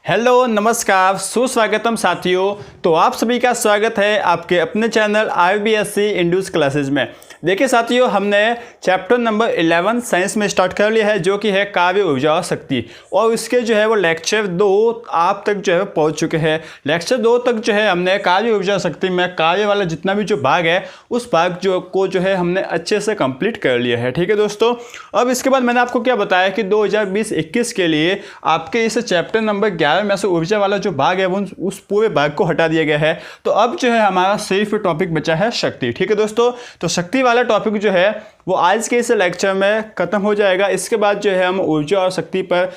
Hello नमस्कार सुस्वागतम साथियों। तो आप सभी का स्वागत है आपके अपने चैनल IBSC इंड्यूस क्लासेज में। देखिए साथियों, हमने चैप्टर नंबर 11 साइंस में स्टार्ट कर लिया है, जो कि है कार्य ऊर्जा और शक्ति, और उसके जो है वो लेक्चर 2 आप तक जो है पहुंच चुके हैं। लेक्चर 2 तक जो है हमने कार्य ऊर्जा शक्ति में कार्य वाला जितना भी जो भाग है उस भाग जो है हमने अच्छे से कंप्लीट कर लिया है। ठीक है दोस्तों, अब इसके बाद मैंने आपको क्या बताया कि 2020-21 के लिए आपके इस चैप्टर नंबर 11 में से ऊर्जा वाला जो भाग है वो उस पूरे भाग को हटा दिया गया है। तो अब जो है हमारा सिर्फ टॉपिक बचा है शक्ति। ठीक है दोस्तों, तो शक्ति वाला टॉपिक जो है वो आज के इस लेक्चर में खत्म हो जाएगा। इसके बाद जो है हम ऊर्जा और शक्ति पर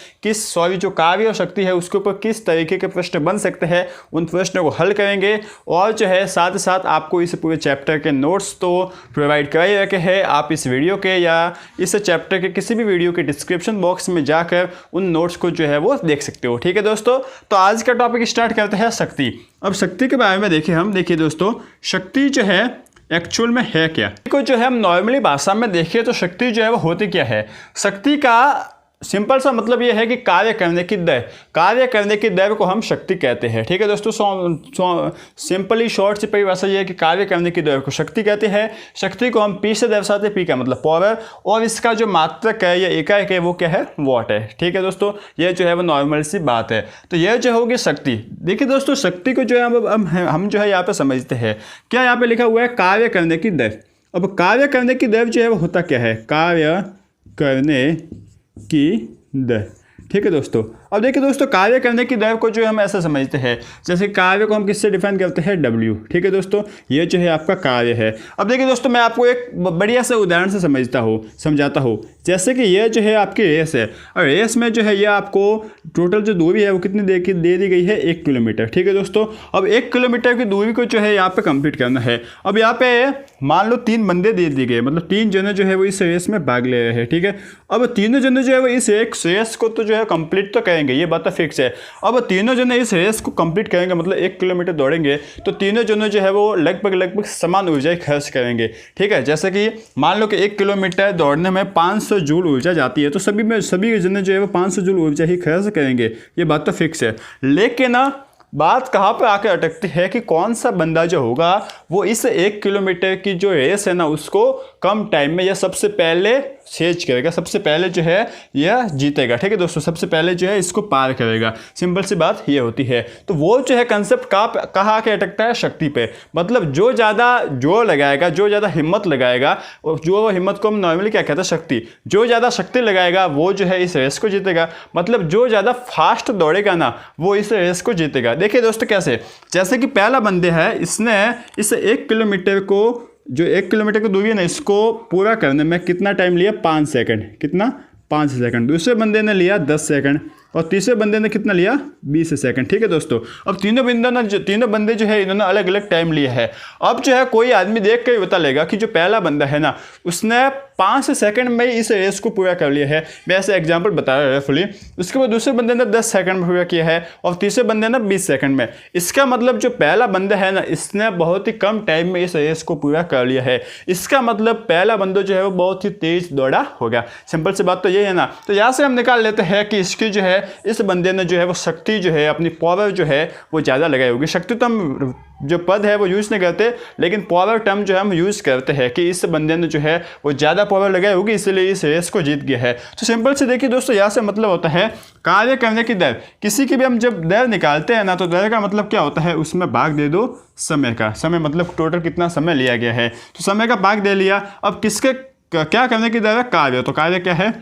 जो कार्य और शक्ति है उसके ऊपर किस तरीके के प्रश्न बन सकते हैं उन प्रश्नों को हल करेंगे, और जो है साथ ही साथ आपको इस पूरे चैप्टर के नोट्स तो प्रोवाइड कराए रखे हैं। आप इस वीडियो के या इस चैप्टर के किसी भी वीडियो के डिस्क्रिप्शन बॉक्स में जाकर उन नोट्स को जो है वो देख सकते हो। ठीक है दोस्तों, तो आज का टॉपिक स्टार्ट करते हैं शक्ति। अब शक्ति के बारे में देखिए दोस्तों, शक्ति जो है एक्चुअल में है क्या। को जो है हम नॉर्मली भाषा में देखिए तो शक्ति जो है वो होती क्या है। शक्ति का सिंपल सा मतलब ये है कि कार्य करने की दर को हम शक्ति कहते हैं। ठीक है दोस्तों, सिंपली शॉर्ट से परिभाषा ये है कि कार्य करने की दर को शक्ति कहते हैं। शक्ति को हम पी से दर्शाते, पी का मतलब पावर, और इसका जो मात्रक है या इकाई है वो क्या है, वॉट है। ठीक है दोस्तों, ये जो है वो नॉर्मल सी बात है। तो ये जो होगी शक्ति। देखिए दोस्तों, शक्ति को जो है हम जो है यहाँ पे समझते हैं। क्या यहाँ पे लिखा हुआ है, कार्य करने की दर। अब कार्य करने की दर जो है वो होता क्या है, कार्य करने की दर। ठीक है दोस्तों, अब देखिए दोस्तों, कार्य करने की दर को जो हम ऐसा समझते हैं, जैसे कार्य को हम किससे डिफाइन करते हैं, W। ठीक है दोस्तों, ये जो है आपका कार्य है। अब देखिए दोस्तों, मैं आपको एक बढ़िया से उदाहरण से समझाता हूँ। जैसे कि ये जो है आपकी रेस है, और रेस में जो है ये आपको टोटल जो दूरी है वो कितनी दे दी गई है, 1 किलोमीटर। ठीक है दोस्तों, अब 1 किलोमीटर की दूरी को जो है यहाँ पे कंप्लीट करना है। अब यहाँ पे मान लो 3 बंदे दे दिए गए, मतलब 3 जने जो है वो इस रेस में भाग ले रहे हैं। ठीक है, अब तीनों जने जो है वो इस एक रेस को तो जो है कंप्लीट तो करेंगे, ये बात तो फिक्स है। अब तीनों जने इस रेस को कंप्लीट करेंगे, मतलब 1 किलोमीटर दौड़ेंगे, तो तीनों जने जो है वो लगभग समान ऊर्जा खर्च करेंगे। ठीक है, जैसे कि मान लो कि 1 किलोमीटर दौड़ने में 500 जूल ऊर्जा जाती है, तो सभी जने जो है वो 500 जूल ऊर्जा ही खर्च करेंगे, ये बात तो फिक्स है। लेकिन बात कहाँ पर आकर अटकती है कि कौन सा बंदा जो होगा वो इस 1 किलोमीटर की जो रेस है ना उसको कम टाइम में या सबसे पहले सेज करेगा, सबसे पहले जो है यह जीतेगा। ठीक है दोस्तों, सबसे पहले जो है इसको पार करेगा। सिंपल सी बात ये होती है। तो वो जो है कंसेप्ट कहाँ आके अटकता है, शक्ति पे। मतलब जो ज़्यादा जोर लगाएगा, जो ज़्यादा हिम्मत लगाएगा, जो हिम्मत को हम नॉर्मली क्या कहते हैं, शक्ति। जो ज़्यादा शक्ति लगाएगा वो जो है इस रेस को जीतेगा। मतलब जो ज़्यादा फास्ट दौड़ेगा ना वो इस रेस को जीतेगा। देखिए दोस्तों कैसे, जैसे कि पहला बंदे है, इसने इस 1 किलोमीटर को, जो 1 किलोमीटर की दूरी है ना, इसको पूरा करने में कितना टाइम लिया, 5 सेकंड। कितना, 5 सेकंड। दूसरे बंदे ने लिया 10 सेकंड, और तीसरे बंदे ने कितना लिया, 20 सेकंड। ठीक है दोस्तों, अब तीनों बंदे जो है इन्होंने अलग अलग टाइम लिया है। अब जो है कोई आदमी देख कर बता लेगा कि जो पहला बंदा है ना उसने 5 सेकंड में इस रेस को पूरा कर लिया है। मैं ऐसे एग्जाम्पल बता रहा फुली। उसके बाद दूसरे बंदे ने 10 सेकंड में पूरा किया है, और तीसरे बंदे ने 20 सेकंड में। इसका मतलब जो पहला बंदा है ना इसने बहुत ही कम टाइम में इस रेस को पूरा कर लिया है। इसका मतलब पहला बंदा जो है वो बहुत ही तेज दौड़ा होगा। सिंपल सी बात तो ये है ना। तो यहाँ से हम निकाल लेते हैं कि इसकी जो है इस बंदे ने जो है वो शक्ति जो है, अपनी पावर जो है वो ज़्यादा लगाई होगी। शक्ति तो हम जो पद है वो यूज़ नहीं करते, लेकिन पावर टर्म जो है हम यूज़ करते हैं कि इस बंदे ने जो है वो ज़्यादा पावर लगाई होगी, इसलिए इस रेस को जीत गया है। तो सिंपल से देखिए दोस्तों, यहाँ से मतलब होता है कार्य करने की दर। किसी की भी हम जब दर निकालते हैं ना, तो दर का मतलब क्या होता है, उसमें भाग दे दो समय का। समय मतलब टोटल कितना समय लिया गया है, तो समय का भाग दे लिया। अब किसके क्या करने की दर है, कार्य। तो कार्य क्या है,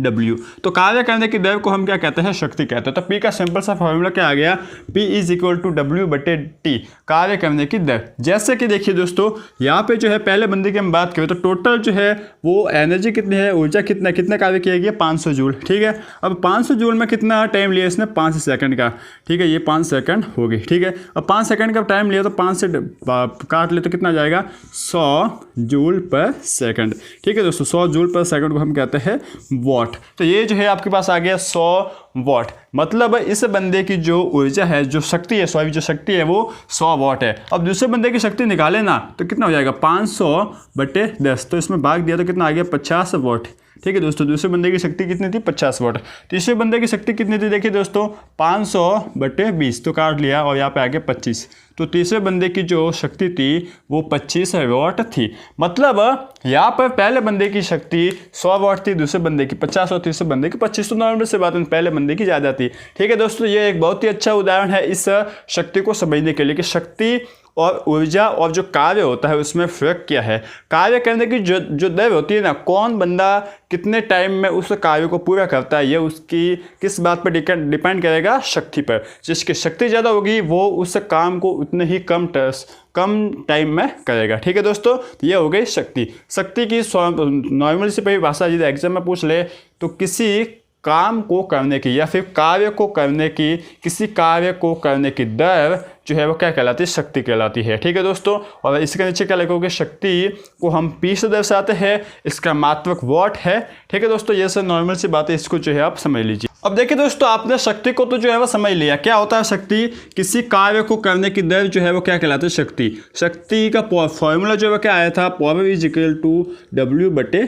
W। तो कार्य करने की दर को हम क्या कहते हैं, शक्ति कहते हैं। तो P का सिंपल सा फॉर्मूला क्या आ गया, P = W/T, कार्य करने की दर। जैसे कि देखिए दोस्तों, यहाँ पे जो है पहले बंदे की हम बात करें तो टोटल जो है वो एनर्जी कितनी है, ऊर्जा कितना कार्य किया गया, 500 जूल। ठीक है, अब 500 जूल में कितना टाइम लिया इसने, 5 सेकंड का। ठीक है, ये 5 सेकंड हो गई। ठीक है, अब 5 सेकंड का टाइम लिया तो 5 से काट ले तो कितना जाएगा, 100 जूल पर सेकंड। ठीक है दोस्तों, 100 जूल पर सेकंड को हम कहते हैं वॉट। तो ये जो है आपके पास आ गया 100 वॉट। मतलब इस बंदे की जो ऊर्जा है, जो शक्ति है वो 100 वॉट है। अब दूसरे बंदे की शक्ति निकाले ना तो कितना हो जाएगा, 500/10। तो इसमें भाग दिया तो कितना आ गया, 50 वॉट। ठीक है दोस्तों। दूसरे बंदे की शक्ति कितनी थी 50 वाट। तीसरे बंदे की शक्ति कितनी थी देखिए दोस्तों 500/20 तो काट लिया और यहाँ पे आगे 25। तो तीसरे बंदे की जो शक्ति थी वो 25 वाट थी। मतलब यहाँ पर पहले बंदे की शक्ति 100 वाट थी, दूसरे बंदे की 50 और तीसरे बंदे की 25। तो नॉर्मल से बात है पहले बंदे की ज़्यादा थी। ठीक है दोस्तों, ये एक बहुत ही अच्छा उदाहरण है इस शक्ति को समझने के लिए कि शक्ति और ऊर्जा और जो कार्य होता है उसमें फ़र्क क्या है। कार्य करने की जो दर होती है ना, कौन बंदा कितने टाइम में उस कार्य को पूरा करता है, ये उसकी किस बात पर डिपेंड करेगा, शक्ति पर। जिसकी शक्ति ज़्यादा होगी वो उस काम को उतने ही कम टाइम में करेगा। ठीक है दोस्तों, तो ये हो गई शक्ति। शक्ति की नॉर्मल से परिभाषा यदि एग्जाम में पूछ ले तो किसी काम को करने की या फिर कार्य को करने की, किसी कार्य को करने की दर जो है वो क्या कहलाती है, शक्ति कहलाती है। ठीक है दोस्तों, और इसके नीचे क्या लिखोगे, शक्ति को हम पी से दर्शाते हैं, इसका मात्रक वॉट है। ठीक है दोस्तों, ये सब नॉर्मल सी बात है, इसको जो है आप समझ लीजिए। अब देखिए दोस्तों, आपने शक्ति को तो जो है वो समझ लिया, क्या होता है शक्ति, किसी कार्य को करने की दर जो है वो क्या कहलाती है, शक्ति। शक्ति का फॉर्मूला जो है वो क्या आया था, power is equal to W/T।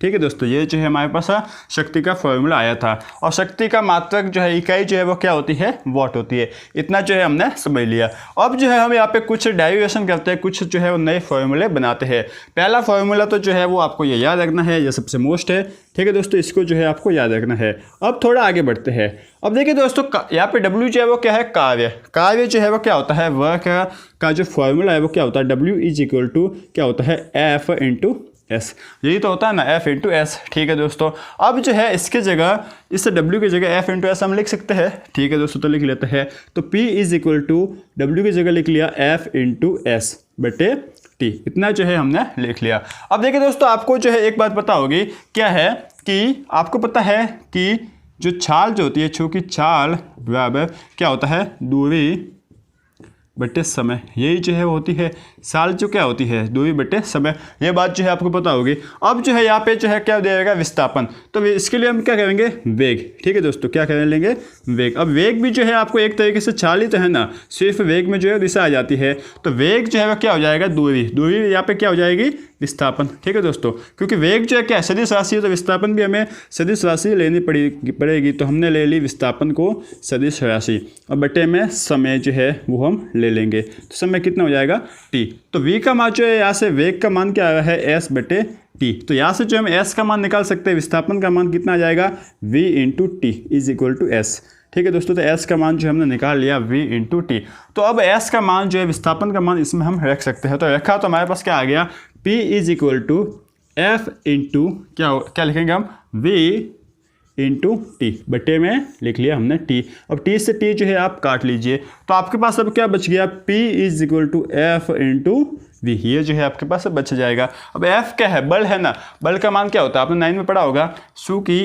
ठीक है दोस्तों, ये जो है हमारे पास शक्ति का फॉर्मूला आया था। और शक्ति का मात्रक जो है, इकाई जो है वो क्या होती है, वॉट होती है। इतना जो है हमने समझ लिया। अब जो है हम यहाँ पे कुछ डेरिवेशन करते हैं, कुछ जो है वो नए फॉर्मूले बनाते हैं। पहला फॉर्मूला तो जो है वो आपको ये याद रखना है, ये सबसे मोस्ट है। ठीक है दोस्तों, इसको जो है आपको याद रखना है। अब थोड़ा आगे बढ़ते हैं। अब देखिए दोस्तों, यहाँ पे W जो है वो क्या है, कार्य। कार्य जो है वो क्या होता है, वर्क का जो फॉर्मूला है वो क्या होता है, W इज इक्वल टू क्या होता है, F/S। यही तो होता है ना, F/S। ठीक है दोस्तों, अब जो है इसके जगह, इस W की जगह F/S हम लिख सकते हैं। ठीक है दोस्तों, तो लिख लेते हैं। तो P is equal to W की जगह लिख लिया F/S/T। इतना जो है हमने लिख लिया। अब देखिए दोस्तों, आपको जो है एक बात पता होगी, क्या है कि आपको पता है कि जो चाल जो होती है, चूँकि चाल बराबर क्या होता है, दूरी बटे समय। यही जो है वो होती है साल, जो क्या होती है, दूरी बटे समय। ये बात जो है आपको पता होगी। अब जो है यहाँ पे जो है क्या देगा, विस्थापन। तो इसके लिए हम क्या करेंगे, वेग। ठीक है दोस्तों, क्या कर लेंगे, वेग। अब वेग भी जो है आपको एक तरीके से चाल ही तो है ना, सिर्फ वेग में जो है दिशा आ जाती है। तो वेग जो है वो क्या हो जाएगा, दूरी। दूरी यहाँ पे क्या हो जाएगी, विस्थापन। ठीक है दोस्तों, क्योंकि वेग जो है क्या सदिश राशि है, तो विस्थापन भी हमें सदिश राशि लेनी पड़ेगी। तो हमने ले ली विस्थापन को सदिश राशि, और बटे में समय जो है वो हम ले लेंगे। तो समय कितना हो जाएगा, T। तो V का मान जो है, यहाँ से वेग का मान क्या आ रहा है, S/T। तो यहाँ से जो हम S का मान निकाल सकते हैं, विस्थापन का मान कितना आ जाएगा, V/T is equal to S। ठीक है दोस्तों, तो S का मान जो हमने निकाल लिया V/T। तो अब S का मान जो है, विस्थापन का मान इसमें हम रख सकते हैं। तो रखा तो हमारे पास क्या आ गया, P is equal to F into क्या लिखेंगे हम, V/T बटे में लिख लिया हमने T। अब T से T जो है आप काट लीजिए, तो आपके पास अब क्या बच गया, P is equal to F/V। ये जो है आपके पास बच जाएगा। अब F क्या है, बल है ना। बल का मान क्या होता है, आपने 9 में पढ़ा होगा, चूँकि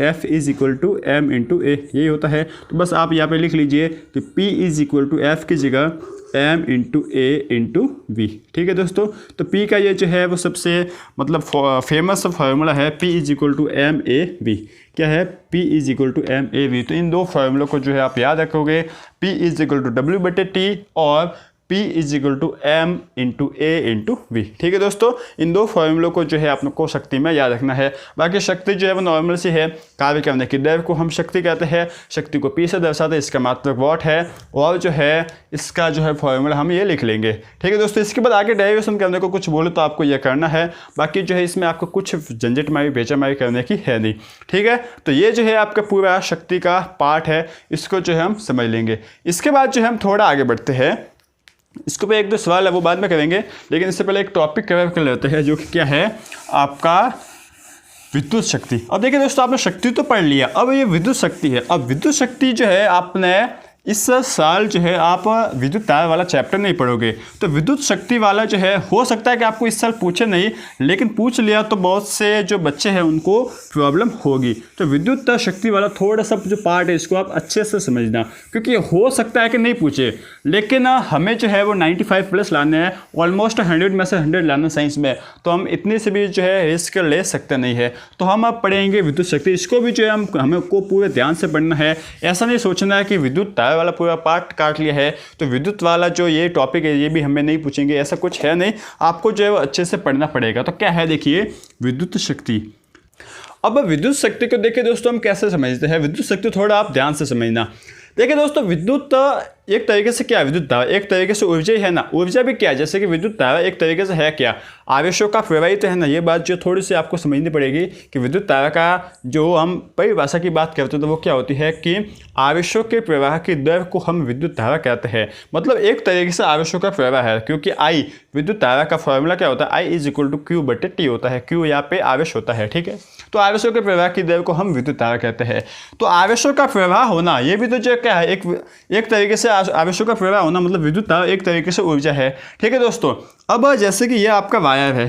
F is equal to M/A, यही होता है। तो बस आप यहाँ पे लिख लीजिए कि P is equal to F की जगह M/A/V। ठीक है दोस्तों, तो P का ये जो है वो सबसे मतलब फेमस फार्मूला है, P is equal to MAV। क्या है, P is equal to MAV। तो इन दो फार्मूलों को जो है आप याद रखोगे, P is equal to W/T और P is equal to M/A/V। ठीक है दोस्तों, इन दो फॉर्मूलों को जो है आपको शक्ति में याद रखना है। बाकी शक्ति जो है वो नॉर्मल सी है, कार्य करने की दर को हम शक्ति कहते हैं। शक्ति को P से दर्शाते हैं, इसका मात्रक वॉट है, और जो है इसका जो है फॉर्मूला हम ये लिख लेंगे। ठीक है दोस्तों, इसके बाद आगे डेरिवेशन करने को कुछ बोलो तो आपको ये करना है। बाकी जो है इसमें आपको कुछ झंझट मारी बेचामारी करने की है नहीं। ठीक है, तो ये जो है आपका पूरा शक्ति का पार्ट है, इसको जो है हम समझ लेंगे। इसके बाद जो है हम थोड़ा आगे बढ़ते हैं। इसके ऊपर एक दो सवाल है वो बाद में करेंगे, लेकिन इससे पहले एक टॉपिक कवर कर लेते हैं, जो कि क्या है आपका विद्युत शक्ति। अब देखिए दोस्तों, आपने शक्ति तो पढ़ लिया, अब ये विद्युत शक्ति है। अब विद्युत शक्ति जो है आपने इस साल जो है आप विद्युत तार वाला चैप्टर नहीं पढ़ोगे, तो विद्युत शक्ति वाला जो है हो सकता है कि आपको इस साल पूछे नहीं, लेकिन पूछ लिया तो बहुत से जो बच्चे हैं उनको प्रॉब्लम होगी। तो विद्युत शक्ति वाला थोड़ा सा जो पार्ट है इसको आप अच्छे से समझना, क्योंकि हो सकता है कि नहीं पूछे, लेकिन हमें जो है वो 95+ लाने हैं, ऑलमोस्ट 100 में से 100 लाना साइंस में, तो हम इतनी से भी जो है रिस्क ले सकते नहीं है। तो हम अब पढ़ेंगे विद्युत शक्ति। इसको भी जो है हमें को पूरे ध्यान से पढ़ना है। ऐसा नहीं सोचना है कि विद्युत तार धारा वाला पूरा पार्ट काट लिया है, तो विद्युत वाला जो ये टॉपिक है ये भी हमें नहीं पूछेंगे, ऐसा कुछ है नहीं, आपको जो है वो अच्छे से पढ़ना पड़ेगा। तो क्या है देखिए, विद्युत शक्ति। अब विद्युत शक्ति को देखिए दोस्तों हम कैसे समझते हैं, विद्युत शक्ति थोड़ा आप ध्यान से समझना। देखिए दोस्तों, विद्युत एक तरीके से क्या है, विद्युत धारा एक तरीके से ऊर्जा ही है ना, ऊर्जा भी क्या है, जैसे कि विद्युत धारा एक तरीके से है क्या, आवेशों का प्रवाहित है ना। ये बात जो थोड़ी सी आपको समझनी पड़ेगी कि विद्युत धारा का जो हम परिभाषा की बात करते हैं तो वो क्या होती है कि आवेशों के प्रवाह की दर को हम विद्युत धारा कहते हैं। मतलब एक तरीके से आवेशों का प्रवाह है, क्योंकि आई विद्युत धारा का फॉर्मूला क्या होता है, I is equal to Q बटे टी होता है, क्यू यहाँ पे आवेश होता है, ठीक है। तो आवेशों के प्रवाह की दर को हम विद्युत धारा कहते हैं। तो आवेशों का प्रवाह होना ये भी तो जो क्या है, एक तरीके से आवेशों का प्रवाह होना मतलब विद्युत धारा एक तरीके से ऊर्जा है, ठीक है दोस्तों। अब जैसे कि ये आपका वायर है,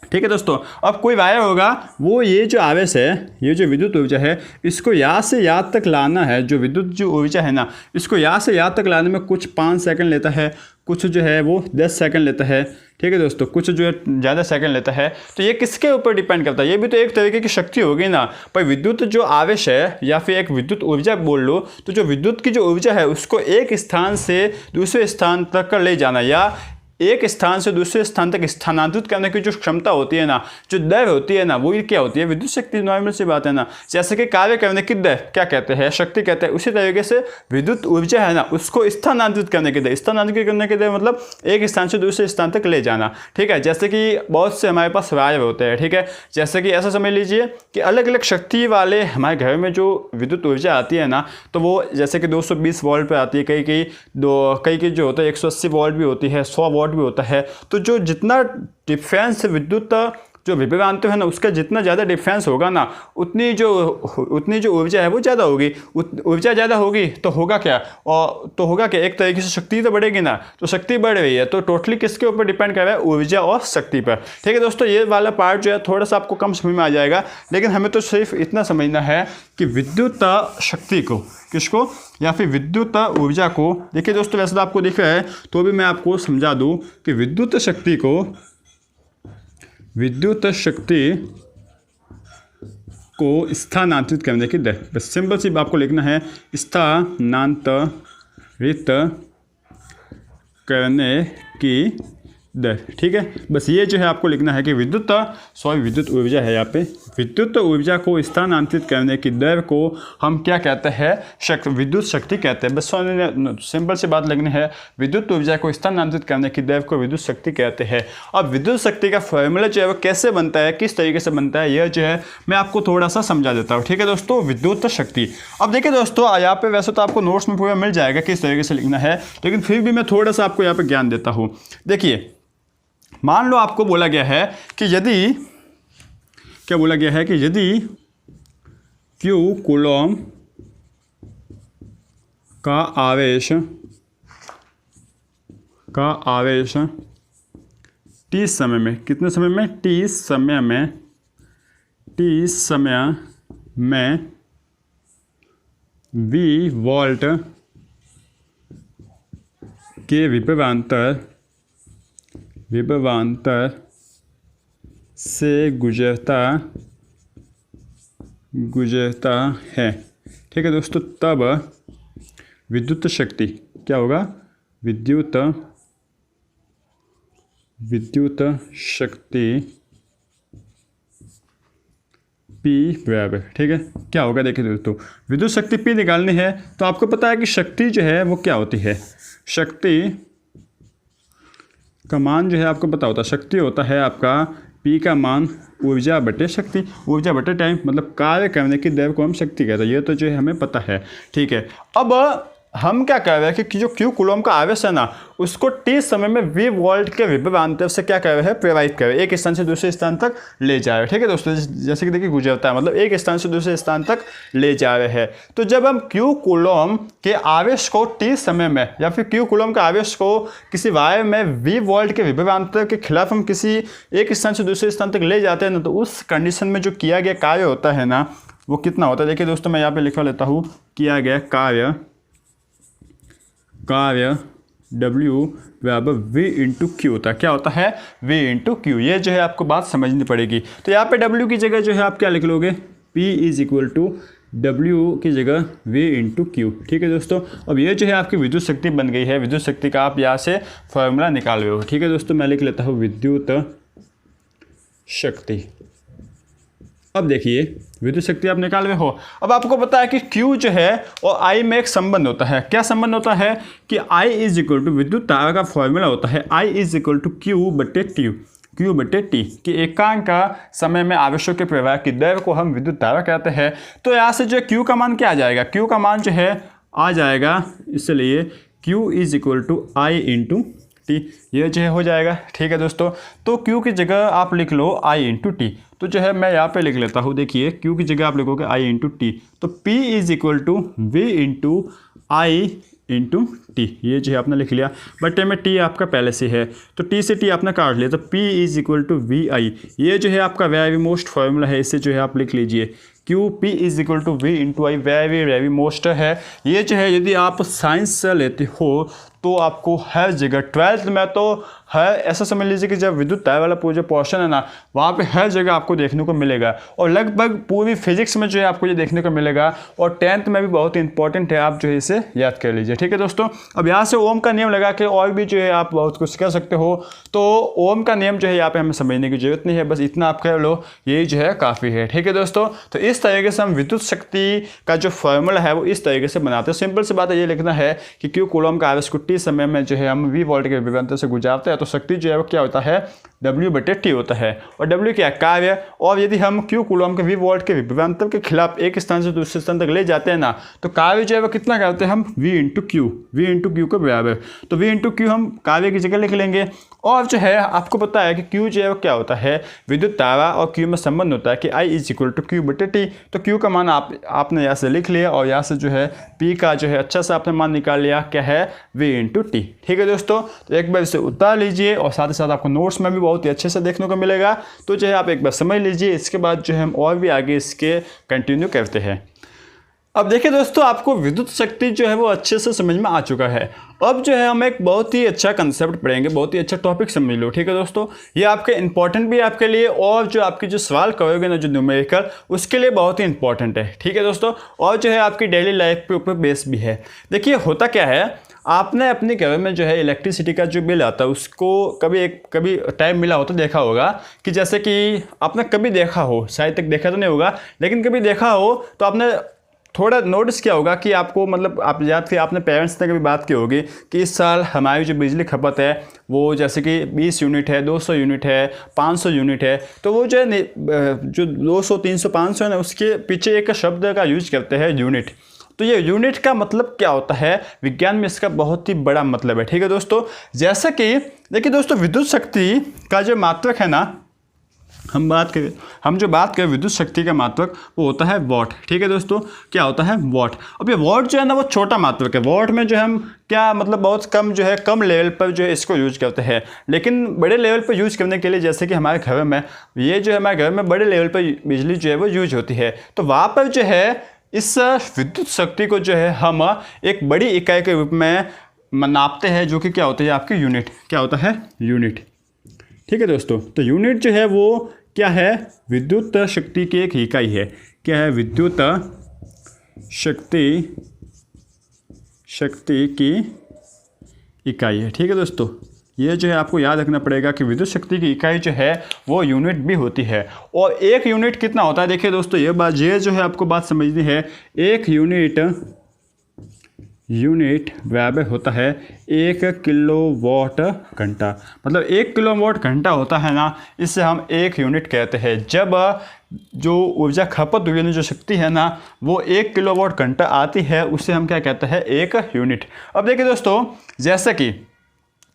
ठीक है दोस्तों, अब कोई वायर होगा, वो ये जो आवेश है, ये जो विद्युत ऊर्जा है, इसको यहाँ से यहाँ तक लाना है, जो विद्युत जो ऊर्जा है ना, इसको यहाँ से यहाँ तक लाने में कुछ 5 सेकंड लेता है, कुछ जो है वो 10 सेकंड लेता है, ठीक है दोस्तों, कुछ जो है ज़्यादा सेकंड लेता है। तो ये किसके ऊपर डिपेंड करता है, ये भी तो एक तरीके की शक्ति होगी ना। पर विद्युत जो आवेश है या फिर एक विद्युत ऊर्जा बोल लो, तो जो विद्युत की जो ऊर्जा है उसको एक स्थान से दूसरे स्थान तक ले जाना या एक स्थान से दूसरे स्थान तक स्थानांतरित करने की जो क्षमता होती है ना, जो दर होती है ना, वो क्या होती है, विद्युत शक्ति। नॉर्मल सी बात है ना, जैसे कि कार्य करने की दर क्या कहते हैं, शक्ति कहते हैं। उसी तरीके से विद्युत ऊर्जा है ना, उसको स्थानांतरित करने की दर, स्थानांतरित करने की दर मतलब एक स्थान से दूसरे स्थान तक ले जाना, ठीक है। जैसे कि बहुत से हमारे पास वायर होते हैं, ठीक है, जैसे कि ऐसा समझ लीजिए कि अलग अलग शक्ति वाले हमारे घर में जो विद्युत ऊर्जा आती है ना, तो वो जैसे कि 220 वोल्ट पर आती है, कई की जो होता है 180 वोल्ट भी होती है, 100 वोल्ट भी होता है। तो जो जितना डिफरेंस विद्युत जो विभवांतर है ना, उसका जितना ज़्यादा डिफरेंस होगा ना, उतनी जो ऊर्जा है वो ज़्यादा होगी। ऊर्जा ज़्यादा होगी तो होगा क्या, एक तरीके से शक्ति तो बढ़ेगी ना, तो शक्ति बढ़ रही है, तो टोटली किसके ऊपर डिपेंड कर रहा है, ऊर्जा और शक्ति पर, ठीक है दोस्तों। ये वाला पार्ट जो है थोड़ा सा आपको कम समझ में आ जाएगा, लेकिन हमें तो सिर्फ इतना समझना है कि विद्युत शक्ति को, किसको, या फिर विद्युत ऊर्जा को। देखिए दोस्तों, वैसे तो आपको दिख रहा है तो भी मैं आपको समझा दूँ कि विद्युत शक्ति को स्थानांतरित करने की दर, बस सिंपल सी आपको लिखना है, स्थानांतरित करने की दर, ठीक है। बस ये जो है आपको लिखना है कि विद्युत ऊर्जा है, यहाँ पे विद्युत ऊर्जा को स्थानांतरित करने की दर को हम क्या कहते हैं, विद्युत शक्ति कहते हैं। बस सिंपल सी बात लिखनी है, विद्युत ऊर्जा को स्थानांतरित करने की दर को विद्युत शक्ति कहते हैं। अब विद्युत शक्ति का फॉर्मूला जो है वो कैसे बनता है, किस तरीके से बनता है, यह जो है मैं आपको थोड़ा सा समझा देता हूँ, ठीक है दोस्तों। विद्युत शक्ति, अब देखिए दोस्तों, यहाँ पे वैसे तो आपको नोट्स में पूरा मिल जाएगा किस तरीके से लिखना है, लेकिन फिर भी मैं थोड़ा सा आपको यहाँ पे ज्ञान देता हूँ। देखिए, मान लो आपको बोला गया है कि यदि Q कूलॉम का आवेश t समय में, कितने समय में, t समय में V वोल्ट के विभवांतर से गुजरता है, ठीक है दोस्तों। तब विद्युत शक्ति क्या होगा, विद्युत शक्ति P बराबर, ठीक है, क्या होगा। देखिए दोस्तों, विद्युत शक्ति P निकालनी है तो आपको पता है कि शक्ति जो है वो क्या होती है, शक्ति का मान जो है आपको पता होता है, शक्ति होता है आपका P का मान ऊर्जा बटे शक्ति, ऊर्जा बटे टाइम, मतलब कार्य करने की दर को हम शक्ति कहते हैं। ये तो जो है हमें पता है, ठीक है। अब हम क्या कह रहे हैं कि जो Q कूलॉम का आवेश है ना, उसको t समय में V वोल्ट के विभवांतर से क्या कर रहे हैं, प्रवाहित कर रहे हैं, एक स्थान से दूसरे स्थान तक ले जा रहे हैं, ठीक है दोस्तों। जैसे कि देखिए गुजरता है, मतलब एक स्थान से दूसरे स्थान तक ले जा रहे हैं। तो जब हम Q कूलॉम के आवेश को t समय में, या फिर Q कूलॉम का आवेश को किसी वायर में V वोल्ट के विभवांतर के खिलाफ हम किसी एक स्थान से दूसरे स्थान तक ले जाते हैं ना, तो उस कंडीशन में जो किया गया कार्य होता है ना, वो कितना होता है। देखिए दोस्तों, मैं यहाँ पे लिखवा लेता हूँ, किया गया कार्य W बराबर V इंटू Q होता है। क्या होता है, V इंटू Q। ये जो है आपको बात समझनी पड़ेगी। तो यहाँ पे W की जगह जो है आप क्या लिख लोगे, P is equal to W की जगह V इंटू क्यू। ठीक है दोस्तों, अब ये जो है आपकी विद्युत शक्ति बन गई है। विद्युत शक्ति का आप यहाँ से फॉर्मूला निकाल रहे हो। ठीक है दोस्तों, मैं लिख लेता हूँ विद्युत शक्ति। अब देखिए विद्युत शक्ति आप निकाल रहे हो। अब आपको पता है कि Q जो है और I में एक संबंध होता है। क्या संबंध होता है कि I इज इक्वल टू, विद्युत तारा का फॉर्मूला होता है I is equal to Q बटे T, कि एकांक का समय में आवेशों के प्रवाह की दर को हम विद्युत तारा कहते हैं। तो यहाँ से जो Q का मान क्या आ जाएगा, Q का मान जो है आ जाएगा, इसलिए Q is equal to I into T, ये जो है हो जाएगा। ठीक है दोस्तों, तो Q की जगह आप लिख लो I इंटू टी। तो जो है मैं यहाँ पे लिख लेता हूँ, देखिए Q की जगह आप लिखोगे I इंटू टी, तो P is equal to V into I into T, ये जो है आपने लिख लिया। बटे में टी आपका पहले से है, तो टी से टी आपने काट लिया, तो P is equal to V I, ये जो है आपका वेरी मोस्ट फॉर्मूला है। इसे जो है आप लिख लीजिए, Q P is equal to V into I, very most है। ये जो है यदि आप साइंस से लेते हो तो आपको हर जगह 12th में तो हर, ऐसा समझ लीजिए कि जब विद्युत तार वाला पूरा जो पोर्शन है ना, वहाँ पे हर जगह आपको देखने को मिलेगा, और लगभग पूरी फिजिक्स में जो है आपको ये देखने को मिलेगा, और 10th में भी बहुत इंपॉर्टेंट है, आप जो है इसे याद कर लीजिए। ठीक है दोस्तों, अब यहाँ से ओम का नियम लगा के और भी जो है आप बहुत कुछ कर सकते हो। तो ओम का नियम जो है यहाँ पे हमें समझने की जरूरत नहीं है, बस इतना आप कर लो, ये जो है काफ़ी है। ठीक है दोस्तों, तो इस तरीके से हम विद्युत शक्ति का जो फॉर्मूला है वो इस तरीके से बनाते हैं। सिंपल सी बात है, ये लिखना है कि क्यू कूलम का आवेश को टी समय में जो है हम वी वोल्ट के विभवांतर से गुजारते हैं, तो शक्ति जो है वो क्या होता है, W बटे टी होता है। और W क्या कार्य, और यदि हम क्यू कूलम के वी वोल्ट के विभवांतर के खिलाफ एक स्थान से दूसरे स्थान तक ले जाते हैं ना, तो कार्य जो है वो कितना करते हैं हम, V इंटू क्यू के बराबर। तो V इंटू क्यू हम कार्य की जगह लिख लेंगे। और जो है आपको पता है कि Q जो है वो क्या होता है, विद्युत तारा और Q में संबंध होता है कि I is equal to Q बटे टी। तो Q का मान आपने यहाँ से लिख लिया, और यहाँ से जो है P का जो है अच्छा सा आपने मान निकाल लिया, क्या है, V इंटू टी। ठीक है दोस्तों, तो एक बार इसे उतार लीजिए, और साथ ही साथ आपको नोट्स में भी बहुत ही अच्छे से देखने को मिलेगा। तो जो है आप एक बार समझ लीजिए, इसके बाद जो है हम और भी आगे इसके कंटिन्यू करते हैं। अब देखिए दोस्तों, आपको विद्युत शक्ति जो है वो अच्छे से समझ में आ चुका है। अब जो है हम एक बहुत ही अच्छा कंसेप्ट पढ़ेंगे, बहुत ही अच्छा टॉपिक समझ लो। ठीक है दोस्तों, ये आपके इंपॉर्टेंट भी है आपके लिए, और जो आपकी जो सवाल करोगे ना, जो न्यूमेरिकल, उसके लिए बहुत ही इंपॉर्टेंट है। ठीक है दोस्तों, और जो है आपकी डेली लाइफ के ऊपर बेस भी है। देखिए होता क्या है, आपने अपने घर में जो है इलेक्ट्रिसिटी का जो बिल आता है उसको कभी टाइम मिला हो तो देखा होगा कि जैसे कि आपने कभी देखा हो, शायद तक देखा तो नहीं होगा, लेकिन कभी देखा हो तो आपने थोड़ा नोटिस किया होगा कि आपको, मतलब आप याद फिर आपने पेरेंट्स से कभी बात की होगी कि इस साल हमारी जो बिजली खपत है वो जैसे कि 20 यूनिट है, 200 यूनिट है, 500 यूनिट है। तो वो जो है जो 200, 300, 500 है ना, उसके पीछे एक शब्द का यूज करते हैं, यूनिट। तो ये यूनिट का मतलब क्या होता है, विज्ञान में इसका बहुत ही बड़ा मतलब है। ठीक है दोस्तों, जैसा कि देखिए दोस्तों, विद्युत शक्ति का जो मात्रक है ना, हम जो बात करें विद्युत शक्ति का मात्रक, वो होता है वॉट। ठीक है दोस्तों, क्या होता है, वॉट। अब ये वॉट जो है ना वो छोटा मात्रक है। वॉट में जो है हम क्या मतलब बहुत कम जो है, कम लेवल पर जो है इसको यूज करते हैं, लेकिन बड़े लेवल पर यूज करने के लिए, जैसे कि हमारे घर में ये जो है, हमारे घर में बड़े लेवल पर बिजली जो है वो यूज होती है, तो वहाँ पर जो है इस विद्युत शक्ति को जो है हम एक बड़ी इकाई के रूप में नापते हैं, जो कि क्या होता है आपकी यूनिट। क्या होता है, यूनिट। ठीक है दोस्तों, तो यूनिट जो है वो क्या है, विद्युत शक्ति की एक इकाई है। क्या है, विद्युत शक्ति की इकाई है। ठीक है दोस्तों, ये जो है आपको याद रखना पड़ेगा कि विद्युत शक्ति की इकाई जो है वो यूनिट भी होती है। और एक यूनिट कितना होता है, देखिए दोस्तों, ये जो है आपको बात समझनी है। एक यूनिट बराबर होता है 1 किलोवाट घंटा। मतलब 1 किलोवाट घंटा होता है ना, इससे हम एक यूनिट कहते हैं। जब जो ऊर्जा खपत हुई, जो शक्ति है ना, वो 1 किलोवाट घंटा आती है, उससे हम क्या कहते हैं, एक यूनिट। अब देखिए दोस्तों, जैसा कि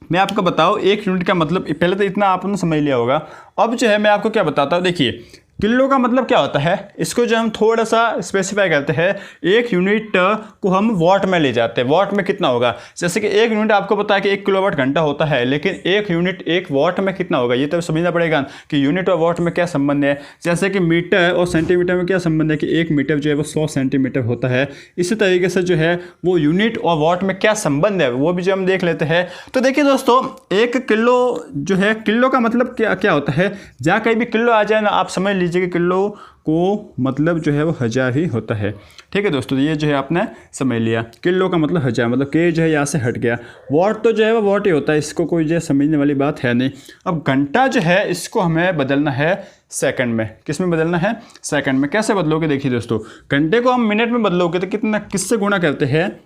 मैं आपको बताऊँ एक यूनिट का मतलब, पहले तो इतना आपने समझ लिया होगा। अब जो है मैं आपको क्या बताता हूँ, देखिए किलो का मतलब क्या होता है, इसको जो हम थोड़ा सा स्पेसिफाई करते हैं, एक यूनिट को हम वॉट में ले जाते हैं। वॉट में कितना होगा, जैसे कि एक यूनिट आपको पता है कि 1 किलोवाट घंटा होता है, लेकिन एक यूनिट 1 वॉट में कितना होगा, ये तो समझना पड़ेगा कि यूनिट और वॉट में क्या संबंध है। जैसे कि मीटर और सेंटीमीटर में क्या संबंध है कि 1 मीटर जो है वो 100 सेंटीमीटर होता है। इसी तरीके से जो है वो यूनिट और वॉट में क्या संबंध है, वो भी जो हम देख लेते हैं। तो देखिए दोस्तों, 1 किलो जो है, किलो का मतलब क्या होता है, जहाँ कहीं भी किलो आ जाए ना, आप समझ लीजिए लीजिए कि किलो को मतलब जो है वो 1000 ही होता है। ठीक है दोस्तों, ये जो है आपने समझ लिया, किलो का मतलब 1000, मतलब के जो है यहाँ से हट गया। वॉट तो जो है वो वॉट ही होता है, इसको कोई जो है समझने वाली बात है नहीं। अब घंटा जो है इसको हमें बदलना है सेकंड में। किस में बदलना है? सेकंड में। कैसे बदलोगे? देखिए दोस्तों, घंटे को हम मिनट में बदलोगे तो कितना, किससे गुणा करते हैं?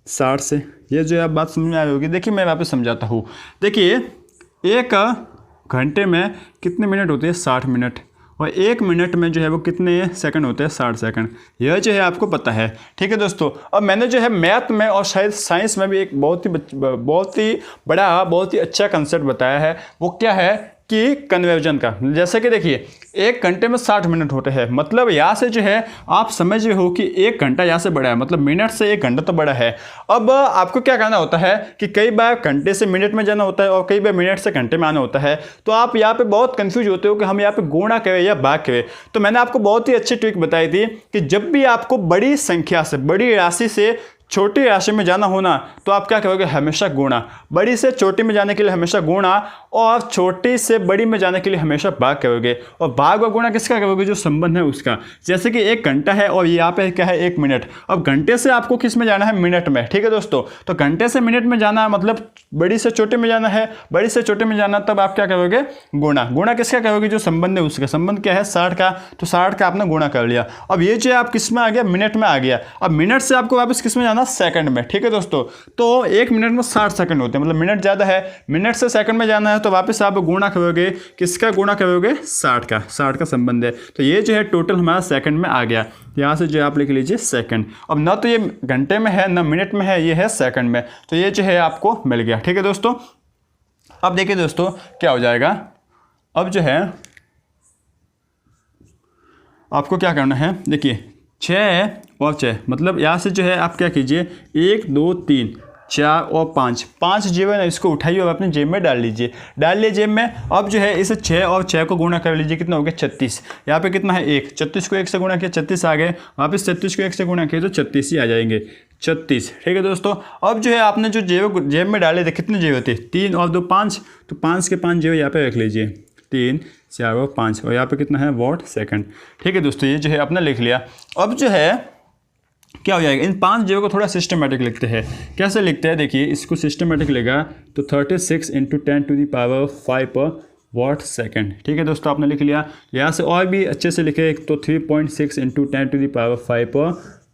60 से। ये जो है आप बात समझ में आई होगी। देखिए मैं वापस समझाता हूँ। देखिए एक घंटे में कितने मिनट होते हैं? 60 मिनट। और 1 मिनट में जो है वो कितने सेकंड होते हैं? 60 सेकंड। यह जो है आपको पता है। ठीक है दोस्तों, अब मैंने जो है मैथ में और शायद साइंस में भी एक बहुत ही बड़ा, बहुत ही अच्छा कंसेप्ट बताया है। वो क्या है कि कन्वर्जन का। जैसे कि देखिए 1 घंटे में 60 मिनट होते हैं, मतलब यहाँ से जो है आप समझ रहे हो कि 1 घंटा यहाँ से बड़ा है, मतलब मिनट से 1 घंटा तो बड़ा है। अब आपको क्या करना होता है कि कई बार घंटे से मिनट में जाना होता है और कई बार मिनट से घंटे में आना होता है। तो आप यहाँ पे बहुत कंफ्यूज होते हो कि हम यहाँ पे गुणा करें या भाग करें। तो मैंने आपको बहुत ही अच्छी ट्रिक बताई थी कि जब भी आपको बड़ी संख्या से, बड़ी राशि से छोटी राशि में जाना होना तो आप क्या करोगे? हमेशा गुणा। बड़ी से छोटी में जाने के लिए हमेशा गुणा, और छोटी से बड़ी में जाने के लिए हमेशा भाग करोगे। और भाग और गुणा किसका करोगे? जो संबंध है उसका। जैसे कि 1 घंटा है और यहाँ पे क्या है? 1 मिनट। अब घंटे से आपको किस में जाना है? मिनट में। ठीक है दोस्तों, तो घंटे से मिनट में जाना मतलब बड़ी से छोटे में जाना है, बड़ी से छोटे में जाना, तब आप क्या करोगे? गुणा। गुणा किसका करोगे? जो संबंध है उसका। संबंध क्या है? 60 का, तो 60 का आपने गुणा कर लिया। अब ये जो आप किस में आ गया? मिनट में आ गया। अब मिनट से आपको वापस किस में जाना? सेकंड में। ठीक है दोस्तों, तो 1 मिनट में 60 सेकंड होते हैं, मतलब मिनट ज़्यादा है, मिनट से सेकंड में जाना है, तो वापस आप गुणा करोगे। किसका गुणा करोगे? 60 का। 60 का संबंध है, तो ये जो है टोटल हमारा सेकंड में आ गया। यहाँ से जो आप लिख लीजिए सेकंड। अब ना तो ये घंटे में है ना मिनट में है, ये है सेकंड में, तो ये जो है आपको मिल गया। ठीक है दोस्तों, अब देखिए दोस्तों क्या हो जाएगा। अब जो है आपको क्या करना है, देखिए 6 और 6, मतलब यहाँ से जो है आप क्या कीजिए, 1 2 3 4 और 5 जेब है ना, इसको उठाइए और अपने जेब में डाल लीजिए। डाल लिए जेब में। अब जो है इसे 6 और 6 को गुणा कर लीजिए। कितना हो गया? 36। यहाँ पे कितना है? 1। 36 को 1 से गुणा किया, 36 आ गए। वापस 36 को 1 से गुणा किया तो 36 ही आ जाएंगे। 36। ठीक है दोस्तों, अब जो है आपने जो जेब में डाले थे, कितने जेब होते? 3 और 2 5, तो 5 के 5 जेब यहाँ पे रख लीजिए। 3 4 और 5, और यहाँ पे कितना है? What second. ठीक है दोस्तों, ये जो है आपने लिख लिया। अब जो है क्या हो जाएगा? इन 5 जेबों को थोड़ा सिस्टमेटिक लिखते हैं। कैसे लिखते हैं? देखिए इसको सिस्टमेटिक लेगा तो 36 × 10⁵ वॉट सेकंड। ठीक है दोस्तों, आपने लिख लिया। यहाँ से और भी अच्छे से लिखे तो 3.6 × 10⁵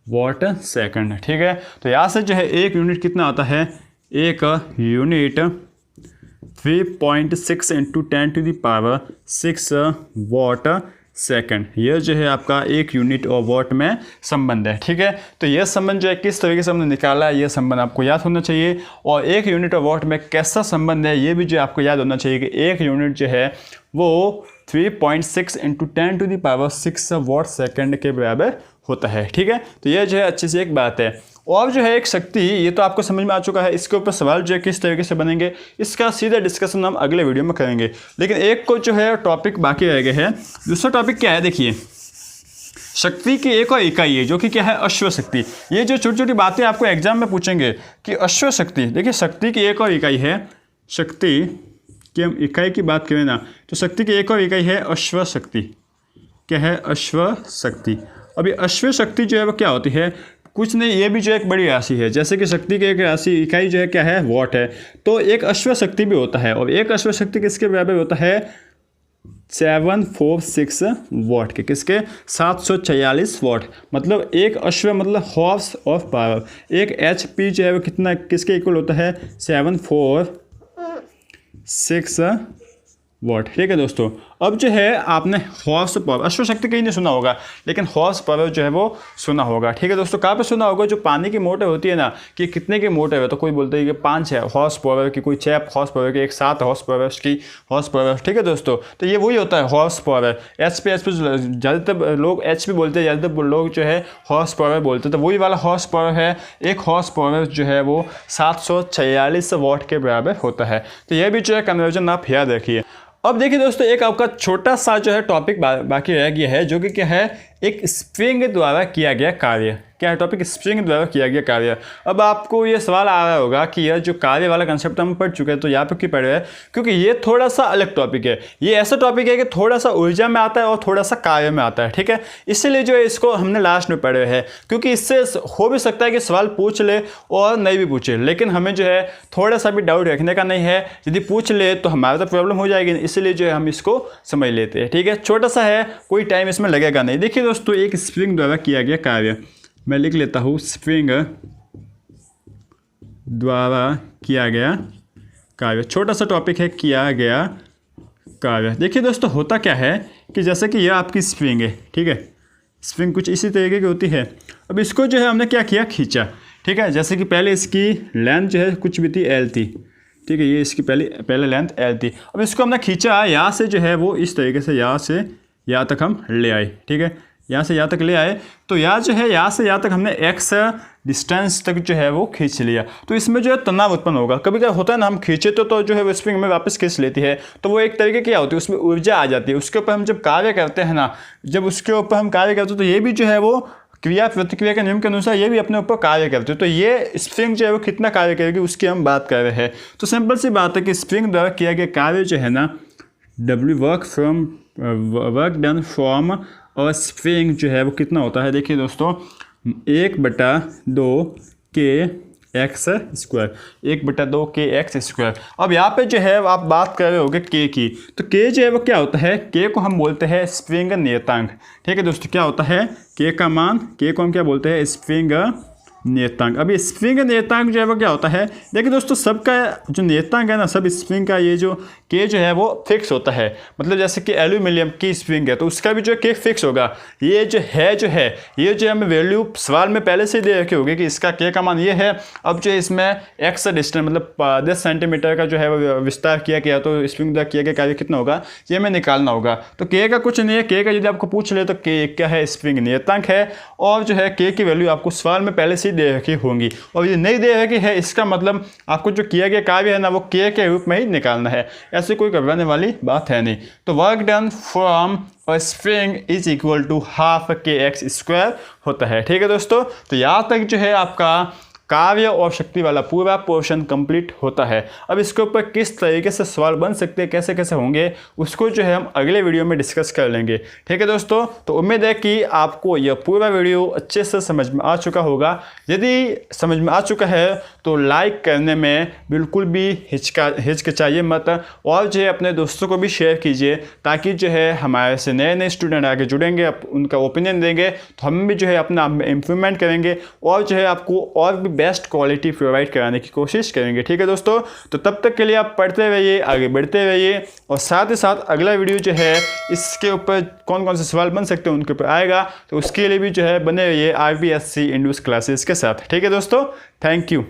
वॉट सेकंड। ठीक है, तो यहाँ से जो है 1 यूनिट कितना आता है? 1 यूनिट 3.6 × 10⁶ वॉट सेकंड। यह जो है आपका 1 यूनिट और वॉट में संबंध है। ठीक है, तो यह संबंध जो है किस तरीके से हमने निकाला है, यह संबंध आपको याद होना चाहिए। और 1 यूनिट और वॉट में कैसा संबंध है, ये भी जो आपको याद होना चाहिए कि 1 यूनिट जो है वो 3.6 × 10⁶ वॉट सेकंड के बराबर होता है। ठीक है, तो यह जो है अच्छी सी एक बात है। और जो है एक शक्ति, ये तो आपको समझ में आ चुका है। इसके ऊपर सवाल जो है किस तरीके से बनेंगे, इसका सीधा डिस्कशन हम अगले वीडियो में करेंगे। लेकिन एक को जो है टॉपिक बाकी रह गए हैं। दूसरा टॉपिक क्या है? देखिए शक्ति की एक और इकाई है जो कि क्या है? अश्व शक्ति। ये जो छोटी छोटी बातें आपको एग्जाम में पूछेंगे कि अश्व शक्ति, देखिए शक्ति की एक और इकाई है। शक्ति की हम इकाई की बात करें ना, तो शक्ति की एक और इकाई है अश्व शक्ति। क्या है? अश्व शक्ति। अभी अश्व शक्ति जो है वो क्या होती है? कुछ नहीं, ये भी जो एक बड़ी राशि है। जैसे कि शक्ति की एक राशि इकाई जो है क्या है? वॉट है। तो एक अश्व शक्ति भी होता है, और एक अश्व शक्ति किसके बराबर होता है? 746 वॉट के। किसके? 746 वॉट। मतलब एक अश्व मतलब हॉर्स ऑफ पावर। एक HP जो है वो कितना, किसके इक्वल होता है? 746 वॉट। ठीक है दोस्तों, अब जो है आपने हॉर्स पावर, अश्व शक्ति कहीं नहीं सुना होगा, लेकिन हॉर्स पावर जो है वो सुना होगा। ठीक है दोस्तों, कहाँ पे सुना होगा? जो पानी की मोटर होती है ना, कि कितने की मोटर है, तो कोई बोलता है कि 5 है हॉर्स पावर की, कोई 6 हॉर्स पावर की, एक 7 हॉर्स पावर की हॉर्स पावर। ठीक है दोस्तों, तो ये वही होता है हॉर्स पावर। HP ज़्यादातर लोग HP बोलते हैं, ज़्यादातर लोग जो है हॉर्स पावर बोलते हैं, तो वही वाला हॉर्स पावर है। एक हॉर्स पावर जो है वो 746 वॉट के बराबर होता है। तो ये भी जो है कन्वर्जन आप याद रखिए। अब देखिए दोस्तों, एक आपका छोटा सा जो है टॉपिक बाकी रह गया है, जो कि क्या है? एक स्प्रिंग द्वारा किया गया कार्य। क्या है टॉपिक? स्प्रिंग द्वारा किया गया कार्य। अब आपको ये सवाल आ रहा होगा कि यह जो कार्य वाला कंसेप्ट हम पढ़ चुके हैं, तो यहाँ पे क्यों पढ़ रहे हैं? क्योंकि ये थोड़ा सा अलग टॉपिक है। ये ऐसा टॉपिक है कि थोड़ा सा ऊर्जा में आता है और थोड़ा सा कार्य में आता है, ठीक है। इसीलिए जो है इसको हमने लास्ट में पढ़े हैं, क्योंकि इससे हो भी सकता है कि सवाल पूछ ले और नहीं भी पूछे, लेकिन हमें जो है थोड़ा सा भी डाउट रखने का नहीं है। यदि पूछ ले तो हमारा तो प्रॉब्लम हो जाएगी, इसलिए जो है हम इसको समझ लेते हैं, ठीक है। छोटा सा है, कोई टाइम इसमें लगेगा नहीं। देखिए दोस्तों, एक स्प्रिंग द्वारा किया गया कार्य, मैं लिख लेता हूँ, स्प्रिंग द्वारा किया गया कार्य। छोटा सा टॉपिक है, किया गया कार्य। देखिए दोस्तों, होता क्या है कि जैसे कि यह आपकी स्प्रिंग है, ठीक है। स्प्रिंग कुछ इसी तरीके की होती है। अब इसको जो है हमने क्या किया, खींचा, ठीक है। जैसे कि पहले इसकी लेंथ जो है कुछ भी थी, L थी, ठीक है। ये इसकी पहले लेंथ L थी। अब इसको हमने खींचा, यहाँ से जो है वो इस तरीके से यहाँ से यहाँ तक हम ले आए, ठीक है। यहाँ से यहाँ तक ले आए, तो यहाँ जो है यहाँ से यहाँ तक हमने x डिस्टेंस तक जो है वो खींच लिया। तो इसमें जो है तनाव उत्पन्न होगा। कभी कभी होता है ना, हम खींचे तो जो है वो स्प्रिंग में वापस खींच लेती है, तो वो एक तरीके क्या होती है, उसमें ऊर्जा आ जाती है। उसके ऊपर हम जब कार्य करते हैं ना, जब उसके ऊपर हम कार्य करते हैं तो ये भी जो है वो क्रिया प्रतिक्रिया के नियम के अनुसार ये भी अपने ऊपर कार्य करते हैं। तो ये स्प्रिंग जो है वो कितना कार्य करेगी उसकी हम बात कर रहे हैं। तो सिंपल सी बात है कि स्प्रिंग द्वारा किया गया कार्य जो है ना, वर्क डन फ्रॉम और स्प्रिंग जो है वो कितना होता है। देखिए दोस्तों, 1/2 kx स्क्वायर, 1/2 kx स्क्वायर। अब यहाँ पे जो है आप बात कर रहे होगे k की, तो k जो है वो क्या होता है, k को हम बोलते हैं स्प्रिंग नियतांक, ठीक है दोस्तों। क्या होता है k का मान, k को हम क्या बोलते हैं, स्प्रिंग नियतांक। अभी स्प्रिंग नियतांक जो है वो क्या होता है, देखिए दोस्तों, सबका जो नियतांक है ना, सब स्प्रिंग का ये जो के जो है वो फिक्स होता है। मतलब जैसे कि एल्यूमिनियम की स्प्रिंग है तो उसका भी जो है के फिक्स होगा। ये जो है ये जो हमें वैल्यू सवाल में पहले से ही दे रखी होगी कि इसका के का मान ये है। अब जो इसमें एक्स डिस्टेंस मतलब 10 सेंटीमीटर का जो है वो विस्तार किया गया, तो स्प्रिंग द्वारा किया गया कार्य कितना होगा, ये हमें निकालना होगा। तो के का कुछ नहीं है, के का यदि आपको पूछ ले तो के क्या है, स्प्रिंग नियतांक है। और जो है के की वैल्यू आपको सवाल में पहले से दे रखी होंगी, और ये नहीं दे रखी है इसका मतलब आपको जो किया गया कार्य है ना वो के रूप में ही निकालना है। ऐसे कोई घबराने वाली बात है नहीं। तो वर्क डन फ्रॉम और spring is equal to ½ kx square होता है, ठीक है दोस्तों। तो यहाँ तक जो है आपका कार्य और शक्ति वाला पूरा पोर्शन कंप्लीट होता है। अब इसके ऊपर किस तरीके से सवाल बन सकते हैं, कैसे कैसे होंगे, उसको जो है हम अगले वीडियो में डिस्कस कर लेंगे, ठीक है दोस्तों। तो उम्मीद है कि आपको यह पूरा वीडियो अच्छे से समझ में आ चुका होगा। यदि समझ में आ चुका है तो लाइक करने में बिल्कुल भी हिचकिचाइए मत, और जो है अपने दोस्तों को भी शेयर कीजिए, ताकि जो है हमारे से नए नए स्टूडेंट आगे जुड़ेंगे, उनका ओपिनियन देंगे, तो हम भी जो है अपना इम्प्रूवमेंट करेंगे और जो है आपको और भी बेस्ट क्वालिटी प्रोवाइड कराने की कोशिश करेंगे, ठीक है दोस्तों। तो तब तक के लिए आप पढ़ते रहिए, आगे बढ़ते रहिए, और साथ ही साथ अगला वीडियो जो है इसके ऊपर कौन कौन से सवाल बन सकते हैं उनके ऊपर आएगा, तो उसके लिए भी जो है बने रहिए RBSC इंडूस क्लासेस के साथ, ठीक है दोस्तों। Thank you.